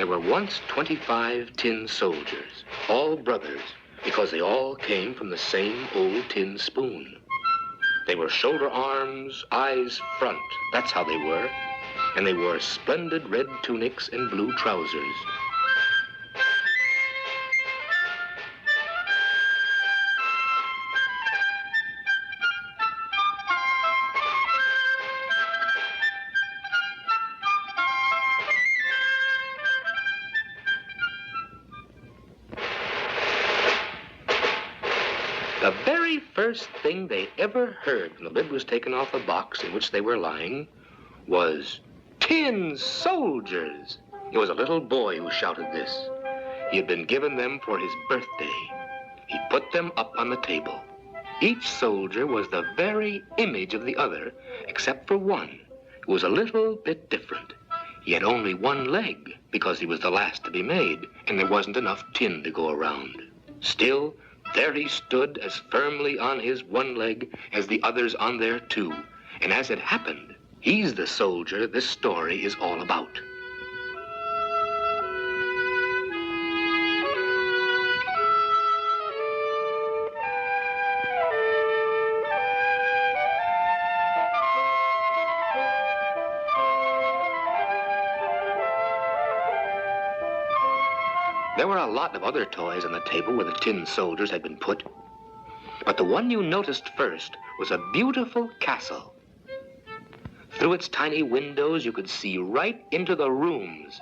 There were once 25 tin soldiers, all brothers, because they all came from the same old tin spoon. They were shoulder arms, eyes front, that's how they were, and they wore splendid red tunics and blue trousers. The very first thing they ever heard when the lid was taken off the box in which they were lying was, "Tin soldiers!" It was a little boy who shouted this. He had been given them for his birthday. He put them up on the table. Each soldier was the very image of the other, except for one, who was a little bit different. He had only one leg, because he was the last to be made, and there wasn't enough tin to go around. Still, there he stood as firmly on his one leg as the others on their two. And as it happened, he's the soldier this story is all about. There were a lot of other toys on the table where the tin soldiers had been put. But the one you noticed first was a beautiful castle. Through its tiny windows, you could see right into the rooms.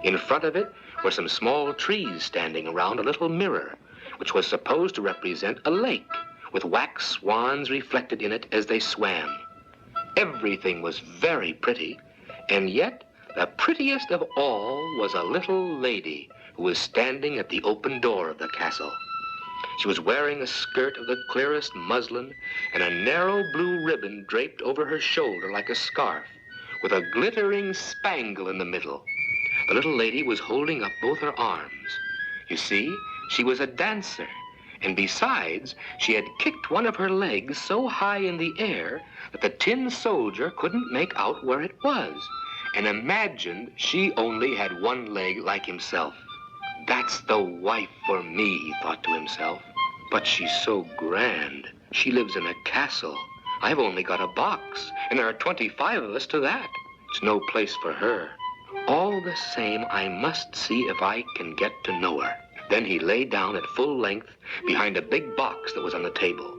In front of it were some small trees standing around a little mirror, which was supposed to represent a lake, with wax swans reflected in it as they swam. Everything was very pretty, and yet the prettiest of all was a little lady who was standing at the open door of the castle. She was wearing a skirt of the clearest muslin and a narrow blue ribbon draped over her shoulder like a scarf, with a glittering spangle in the middle. The little lady was holding up both her arms. You see, she was a dancer, and besides, she had kicked one of her legs so high in the air that the tin soldier couldn't make out where it was, and imagined she only had one leg like himself. That's the wife for me, he thought to himself. But she's so grand. She lives in a castle. I've only got a box, and there are 25 of us to that. It's no place for her. All the same, I must see if I can get to know her. Then he lay down at full length behind a big box that was on the table,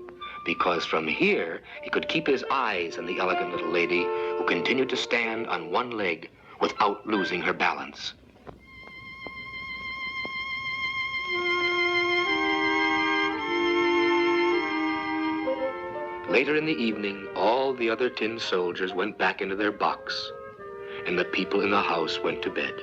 because from here he could keep his eyes on the elegant little lady who continued to stand on one leg without losing her balance. Later in the evening, all the other tin soldiers went back into their box, and the people in the house went to bed.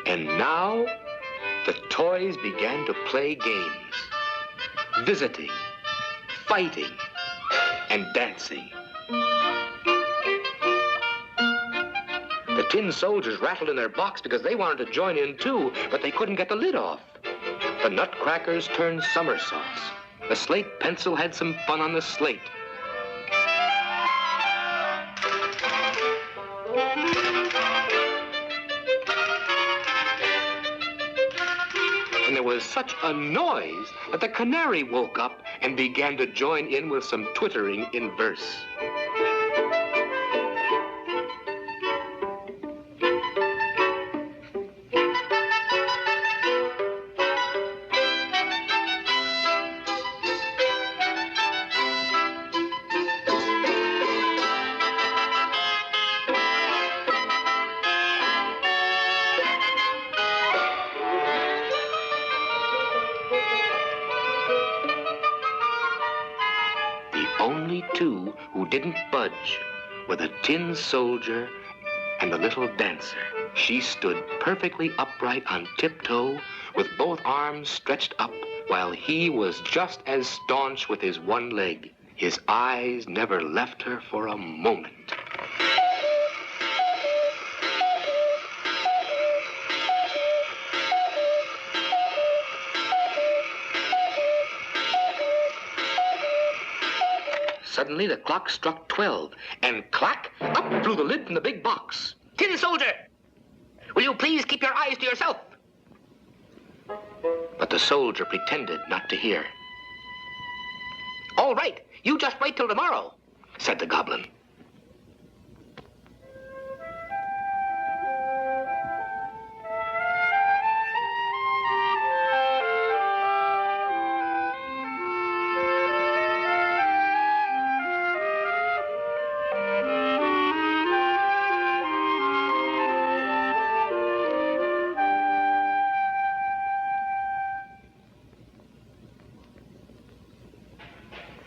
And now, the toys began to play games, visiting, fighting, and dancing. The tin soldiers rattled in their box because they wanted to join in too, but they couldn't get the lid off. The nutcrackers turned somersaults. The slate pencil had some fun on the slate. And there was such a noise that the canary woke up and began to join in with some twittering in verse. two who didn't budge were the tin soldier and the little dancer. She stood perfectly upright on tiptoe with both arms stretched up while he was just as staunch with his one leg. His eyes never left her for a moment. Suddenly the clock struck 12, and clack, up flew the lid from the big box. "Tin soldier, will you please keep your eyes to yourself?" But the soldier pretended not to hear. "All right, you just wait till tomorrow," said the goblin.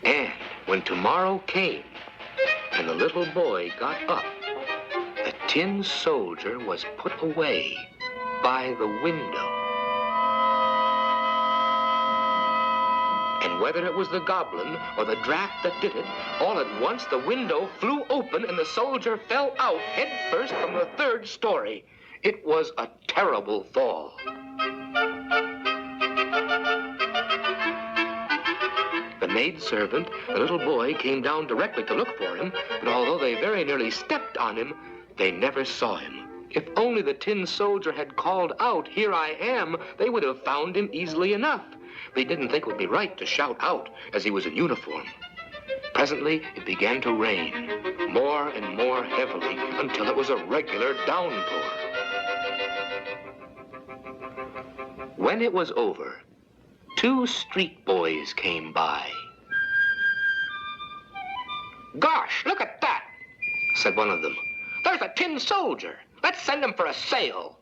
And when tomorrow came and the little boy got up, the tin soldier was put away by the window. And whether it was the goblin or the draft that did it, all at once the window flew open and the soldier fell out head first from the 3rd story. It was a terrible fall. The maidservant, the little boy, came down directly to look for him, but although they very nearly stepped on him, they never saw him. If only the tin soldier had called out, "Here I am," they would have found him easily enough. They didn't think it would be right to shout out as he was in uniform. Presently, it began to rain, more and more heavily, until it was a regular downpour. When it was over, 2 street boys came by. "Gosh, look at that," said one of them. "There's a tin soldier. Let's send him for a sail."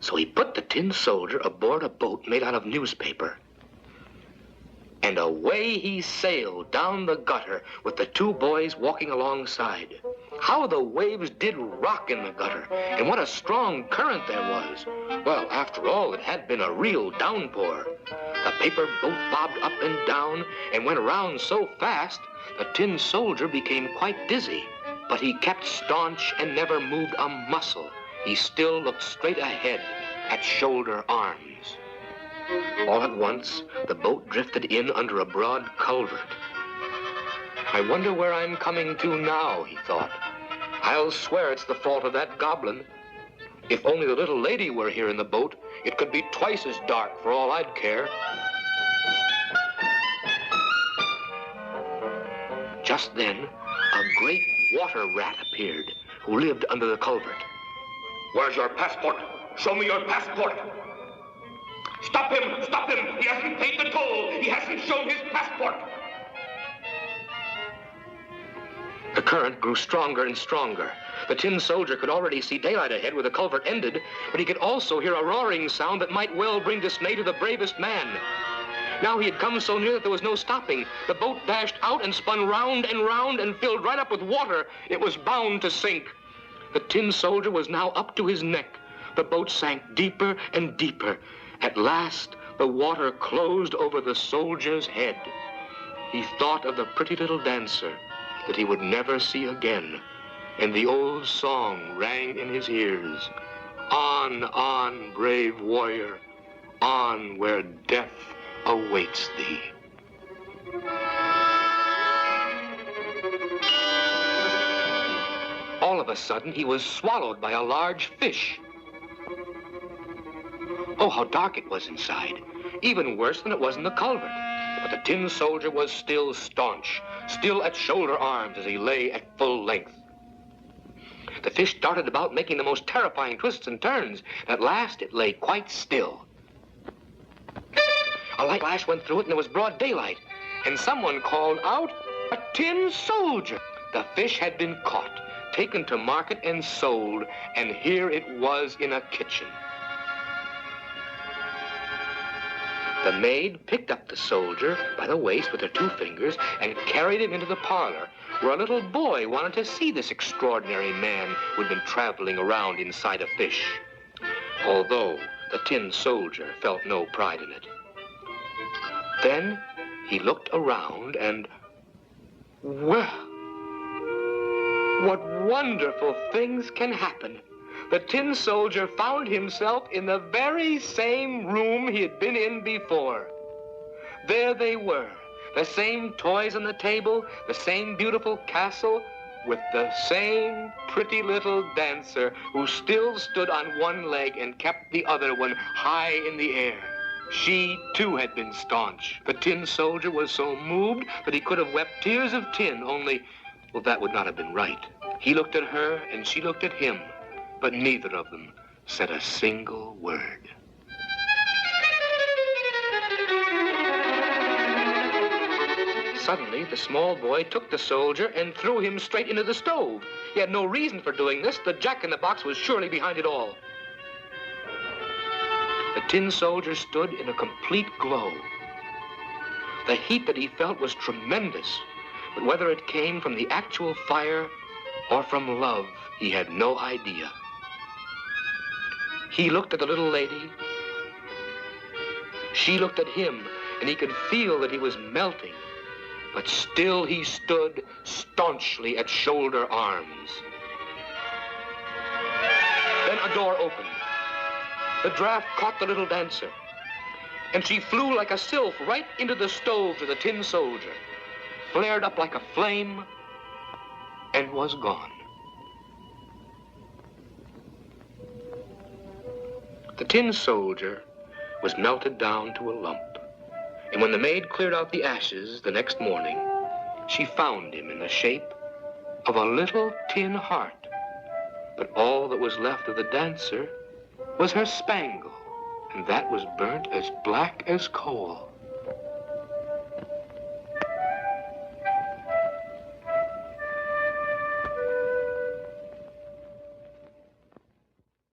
So he put the tin soldier aboard a boat made out of newspaper. And away he sailed down the gutter with the 2 boys walking alongside. How the waves did rock in the gutter, and what a strong current there was. Well, after all, it had been a real downpour. The paper boat bobbed up and down and went around so fast, the tin soldier became quite dizzy. But he kept staunch and never moved a muscle. He still looked straight ahead at shoulder arms. All at once, the boat drifted in under a broad culvert. "I wonder where I'm coming to now," he thought. "I'll swear it's the fault of that goblin. If only the little lady were here in the boat, it could be twice as dark for all I'd care." Just then, a great water rat appeared, who lived under the culvert. "Where's your passport? Show me your passport." "Stop him! Stop him! He hasn't paid the toll! He hasn't shown his passport!" The current grew stronger and stronger. The tin soldier could already see daylight ahead where the culvert ended, but he could also hear a roaring sound that might well bring dismay to the bravest man. Now he had come so near that there was no stopping. The boat dashed out and spun round and filled right up with water. It was bound to sink. The tin soldier was now up to his neck. The boat sank deeper and deeper. At last, the water closed over the soldier's head. He thought of the pretty little dancer that he would never see again, and the old song rang in his ears. On, brave warrior, on where death awaits thee." All of a sudden, he was swallowed by a large fish. Oh, how dark it was inside. Even worse than it was in the culvert. But the tin soldier was still staunch, still at shoulder arms as he lay at full length. The fish darted about, making the most terrifying twists and turns. At last, it lay quite still. A light flash went through it, and it was broad daylight. And someone called out, "A tin soldier!" The fish had been caught, taken to market and sold, and here it was in a kitchen. The maid picked up the soldier by the waist with her 2 fingers and carried him into the parlor, where a little boy wanted to see this extraordinary man who'd been traveling around inside a fish, although the tin soldier felt no pride in it. Then he looked around and, well, what wonderful things can happen. The tin soldier found himself in the very same room he had been in before. There they were, the same toys on the table, the same beautiful castle, with the same pretty little dancer who still stood on one leg and kept the other one high in the air. She, too, had been staunch. The tin soldier was so moved that he could have wept tears of tin, only, well, that would not have been right. He looked at her and she looked at him, but neither of them said a single word. Suddenly, the small boy took the soldier and threw him straight into the stove. He had no reason for doing this. The jack-in-the-box was surely behind it all. The tin soldier stood in a complete glow. The heat that he felt was tremendous, but whether it came from the actual fire or from love, he had no idea. He looked at the little lady. She looked at him, and he could feel that he was melting. But still he stood staunchly at shoulder arms. Then a door opened. The draft caught the little dancer, and she flew like a sylph right into the stove to the tin soldier, flared up like a flame, and was gone. The tin soldier was melted down to a lump. And when the maid cleared out the ashes the next morning, she found him in the shape of a little tin heart. But all that was left of the dancer was her spangle, and that was burnt as black as coal.